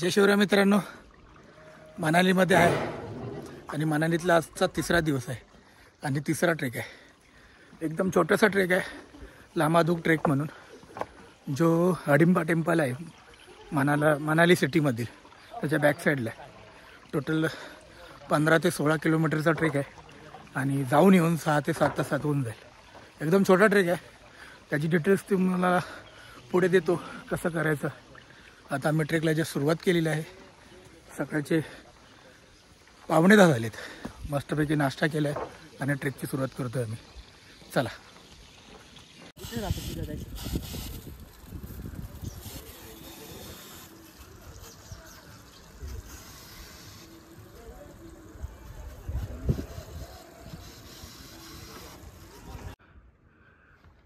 जय शिवराय मित्रांनो, मनालीमध्ये आहे आणि मनालीतला आजचा तिसरा दिवस आहे आणि तिसरा ट्रेक आहे। एकदम छोटासा ट्रेक आहे, लामाधूक ट्रेक म्हणून, जो हडिंबा टेम्पल आहे मनाली सिटीमधील, त्याच्या बॅक साईडला आहे। टोटल 15 ते 16 किलोमीटरचा ट्रेक आहे आणि जाऊन येऊन 6 ते 7 तासात होऊन जाईल। एकदम छोटा ट्रेक आहे, त्याची डिटेल्स तुम्हाला पुढे देतो कसं करायचं। आता आम्ही ट्रेकला जे सुरुवात केलेली आहे, सकाळचे 9:15 झालेत, मस्तपैकी नाश्ता केला आहे आणि ट्रेकची सुरुवात करतो आहे आम्ही। चला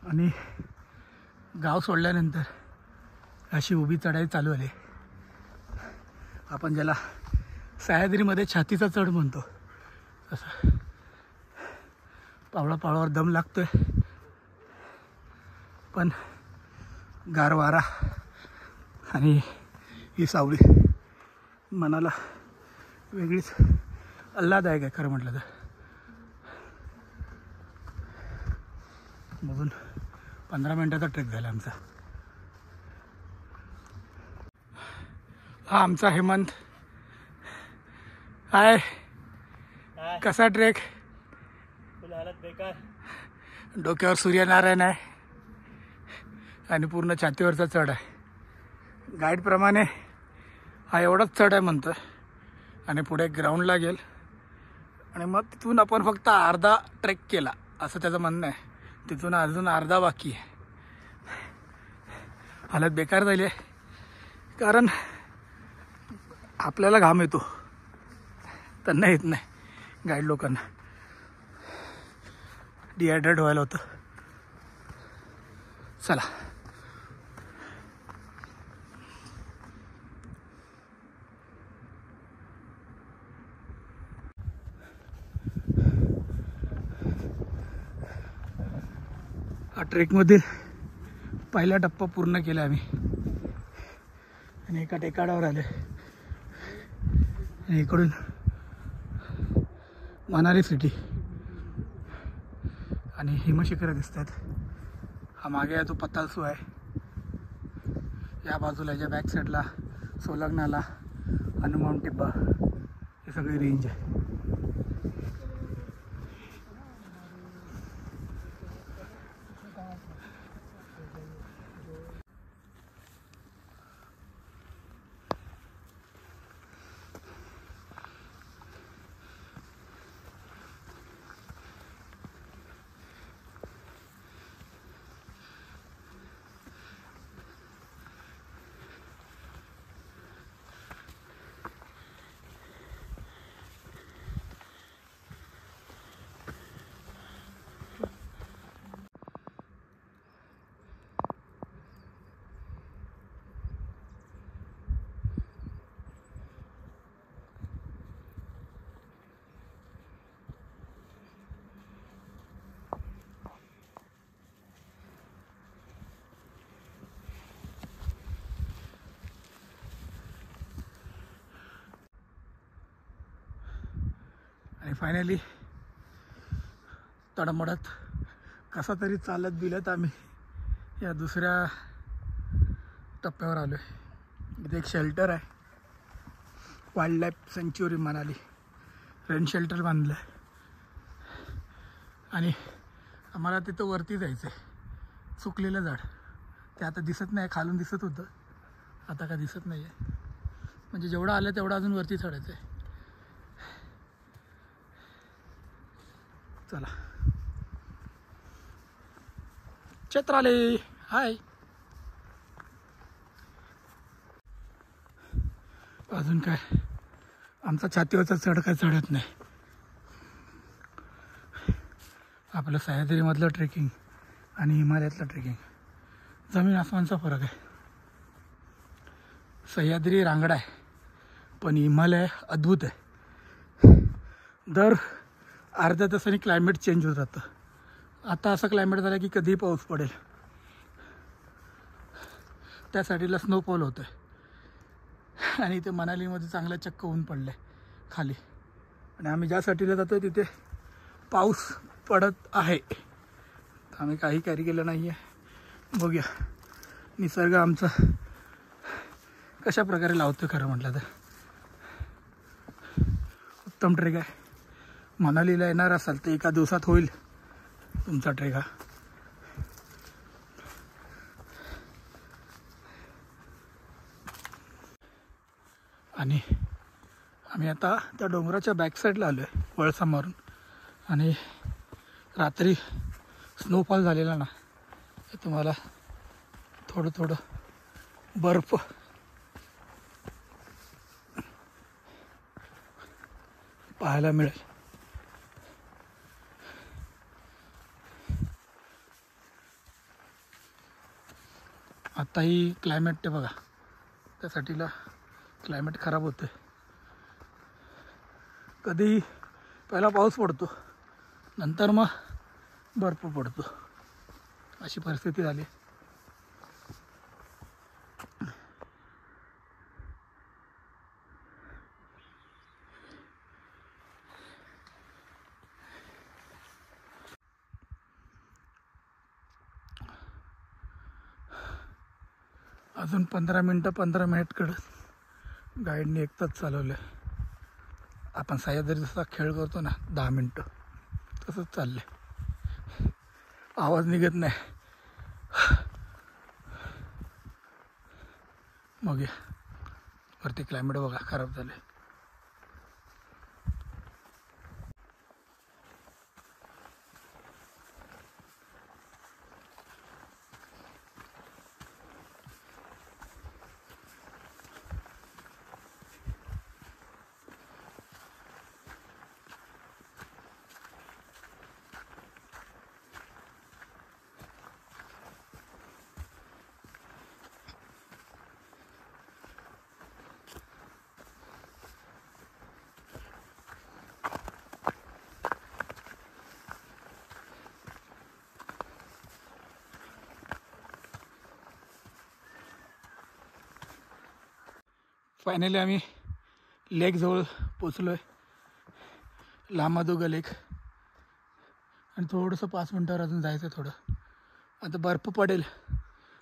आणि गाव सोडल्यानंतर अशी उभी चढाई चालू आली। आपण ज्याला सह्याद्रीमध्ये छातीचा चढ म्हणतो, असं पावलावर दम लागतोय, पण गार वारा आणि ही सावली मनाला वेगळीच आल्हाददायक आहे खरं म्हटलं तर। बघून 15 मिनिटाचा ट्रेक झाला आमचा। हा आमचा हेमंत हाय, कसा ट्रेक? हालत बेकार, डोक्यावर सूर्यनारायण आहे आणि पूर्ण छातीवरचा चढ आहे। गाईडप्रमाणे हा एवढाच चढ आहे म्हणतोय आणि पुढे ग्राउंडला गेल आणि मग तिथून आपण फक्त अर्धा ट्रेक केला असं त्याचं म्हणणं आहे। तिथून अजून अर्धा बाकी आहे। हालत बेकार झाली आहे, कारण आपल्याला घाम येतो, त्यांना येत नाही। गाईड लोकांना डिहायड्रेट व्हायला होतं। चला हा ट्रेकमधील पहिला टप्पा पूर्ण केला आम्ही आणि एका टेकाडावर आले आणि इकडून मनाली सिटी आणि हिमशिखरं दिसतात। हा मागे आहे तो पतालसू आहे, या बाजूला याच्या बॅक साईडला सोलंगनाला, हनुमान टिब्बा, हे सगळी रेंज आहे। आणि फायनली तडमडत कसा तरी चालत बिलत आम्ही या दुसऱ्या टप्प्यावर आलो आहे। इथे एक शेल्टर आहे, वाईल्ड लाईफ सँच्युरी मनाली, रेन शेल्टर बांधलं आहे आणि आम्हाला तिथं वरती जायचं आहे। सुकलेलं झाड ते आता दिसत नाही, खालून दिसत होतं, आता का दिसत नाही आहे। म्हणजे जेवढं आलं तेवढं अजून वरती चढायचं आहे। चला छत्राले हाय। अजून काय आमचा छातीवरचा चढ काय चढत नाही। आपलं सह्याद्रीमधलं ट्रेकिंग आणि हिमालयातलं ट्रेकिंग जमीन आसमानचा फरक आहे। सह्याद्री रांगडा आहे, पण हिमालय अद्भुत आहे। दर अर्ध्या तासाने क्लायमेट चेंज होत जातं। आता असं क्लायमेट झालं की कधीही पाऊस पडेल, त्या साईडला स्नोफॉल होतं आहे। आणि इथे मनालीमध्ये चांगलं चक्क ऊन पडलं आहे खाली. आणि आम्ही ज्या साठीला जातो तिथे पाऊस पडत आहे. आम्ही काही कॅरी केलं नाही आहे. बघूया निसर्ग आमचा कशा प्रकारे लावतो. खरं म्हटलं तर उत्तम ट्रेक आहे. मनालीला येणार असाल तर एका दिवसात होईल तुमचा ट्रेक हा. आणि आम्ही आता त्या डोंगराच्या बॅक साईडला आलो आहे वळसा मारून. आणि रात्री स्नोफॉल झालेला ना, हे तुम्हाला थोडं थोडं बर्फ पाहायला मिळेल. आताही क्लायमेट ते बघा, त्यासाठीला क्लायमेट खराब होतं. कधी पहिला पाऊस पडतो, नंतर मग बर्फ पडतो, अशी परिस्थिती झाली. अजून 15 मिनिट गाईडने एक तास चालवलं. आपण सह्याद्री जसा खेळ करतो ना 10 मिनटं, तसंच चाललंय. आवाज निघत नाही. मग वरती क्लायमेट बघा खराब झालं. फायनली आम्ही लेकजवळ पोचलो आहे, लामादुगा लेक. आणि थोडंसं 5 मिनटावर अजून जायचं आहे. थोडं आता बर्फ पडेल,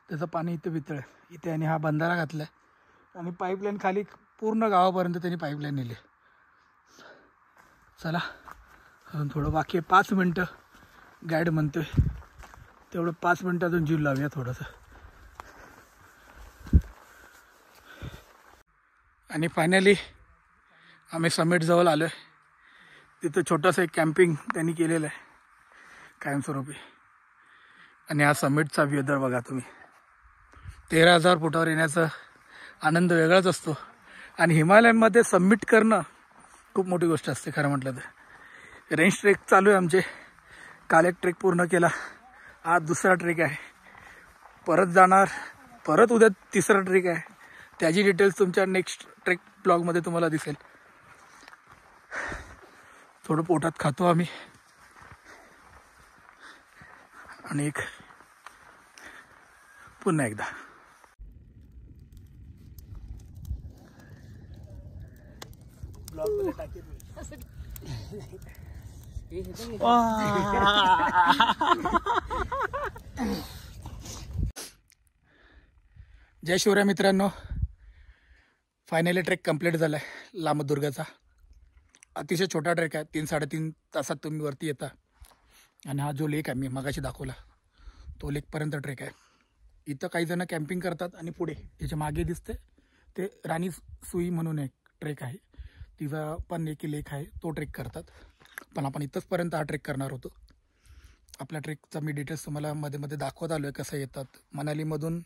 त्याचं पाणी इथं वितळेल इथे. आणि हा बंधारा घातला आहे आणि पाईपलाईन खाली पूर्ण गावापर्यंत त्यांनी पाईपलाईन नेली. चला अजून थोडं बाकी आहे, 5 मिनटं गाईड म्हणतोय, तेवढं 5 मिनटं अजून जीव लावूया थोडंसं. आणि फायनली आम्ही समिटजवळ आलो आहे. तिथं छोटंसं एक कॅम्पिंग त्यांनी केलेलं आहे कायमस्वरूपी. आणि हा समिटचा वेदर बघा तुम्ही. 13,000 फुटावर येण्याचा आनंद वेगळाच असतो. आणि हिमालयांमध्ये सबमिट करणं खूप मोठी गोष्ट असते खरं म्हटलं तर. रेंज ट्रेक चालू आहे आमचे. काल एक ट्रेक पूर्ण केला, आज दुसरा ट्रेक आहे. परत जाणार, परत उद्या तिसरा ट्रेक आहे. त्याची डिटेल्स तुमच्या नेक्स्ट ट्रेक ब्लॉगमध्ये तुम्हाला दिसेल. थोडं पोटात खातो आम्ही आणि एक पुन्हा एकदा ब्लॉगमध्ये टाकेल. जय शिवराय मित्रांनो, फायनली ट्रेक कंप्लीट झाला आहे लामदुर्गाचा. अतिशय छोटा ट्रेक आहे, 3-3.5 तासात तुम्ही वरती येता. आणि हा जो लेक आहे मी मगाशी दाखवला, तो लेकपर्यंत ट्रेक आहे. इथं काही जण कॅम्पिंग करतात आणि पुढे त्याच्या मागे दिसते ते राणी सुई म्हणून एक ट्रेक आहे, तिचा पण एक लेक आहे, तो ट्रेक करतात. पण आपण इथंचपर्यंत हा ट्रेक करणार होतो. आपल्या ट्रेकचा मी डिटेल्स तुम्हाला मध्ये मध्ये दाखवत आलो आहे कसं येतात. मनालीमधून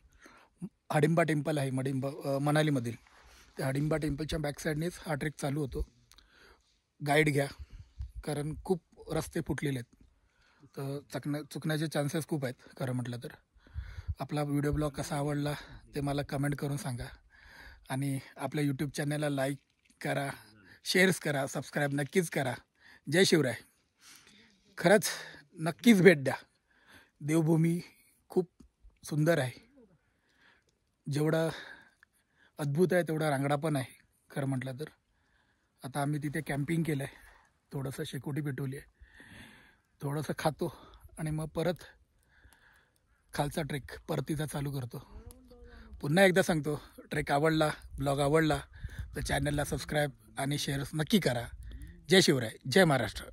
हडिंबा टेम्पल आहे मनालीमधील, त्या हडिंबा टेम्पलच्या बॅकसाईडनेच हा ट्रेक चालू होतो. गाईड घ्या, कारण खूप रस्ते फुटलेले आहेत, तर चुकण्याचे चान्सेस खूप आहेत खरं म्हटलं तर. आपला व्हिडिओ ब्लॉग कसा आवडला ते मला कमेंट करून सांगा. आणि आपल्या यूट्यूब चॅनलला लाईक करा, शेअर्स करा, सबस्क्राईब नक्कीच करा. जय शिवराय. खरंच नक्कीच भेट द्या. देवभूमी खूप सुंदर आहे. जेवढं अद्भुत आहे, तेवढा रांगडा पण आहे खरं म्हटलं तर. आता आम्ही तिथे कॅम्पिंग केलं आहे, थोडंसं शेकोटी पेटवली आहे, थोडंसं खातो आणि मग परत खालचा ट्रेक परतीचा चालू करतो. पुन्हा एकदा सांगतो, ट्रेक आवडला, ब्लॉग आवडला तर चॅनलला सबस्क्राईब आणि शेअर नक्की करा. जय शिवराय, जय महाराष्ट्र.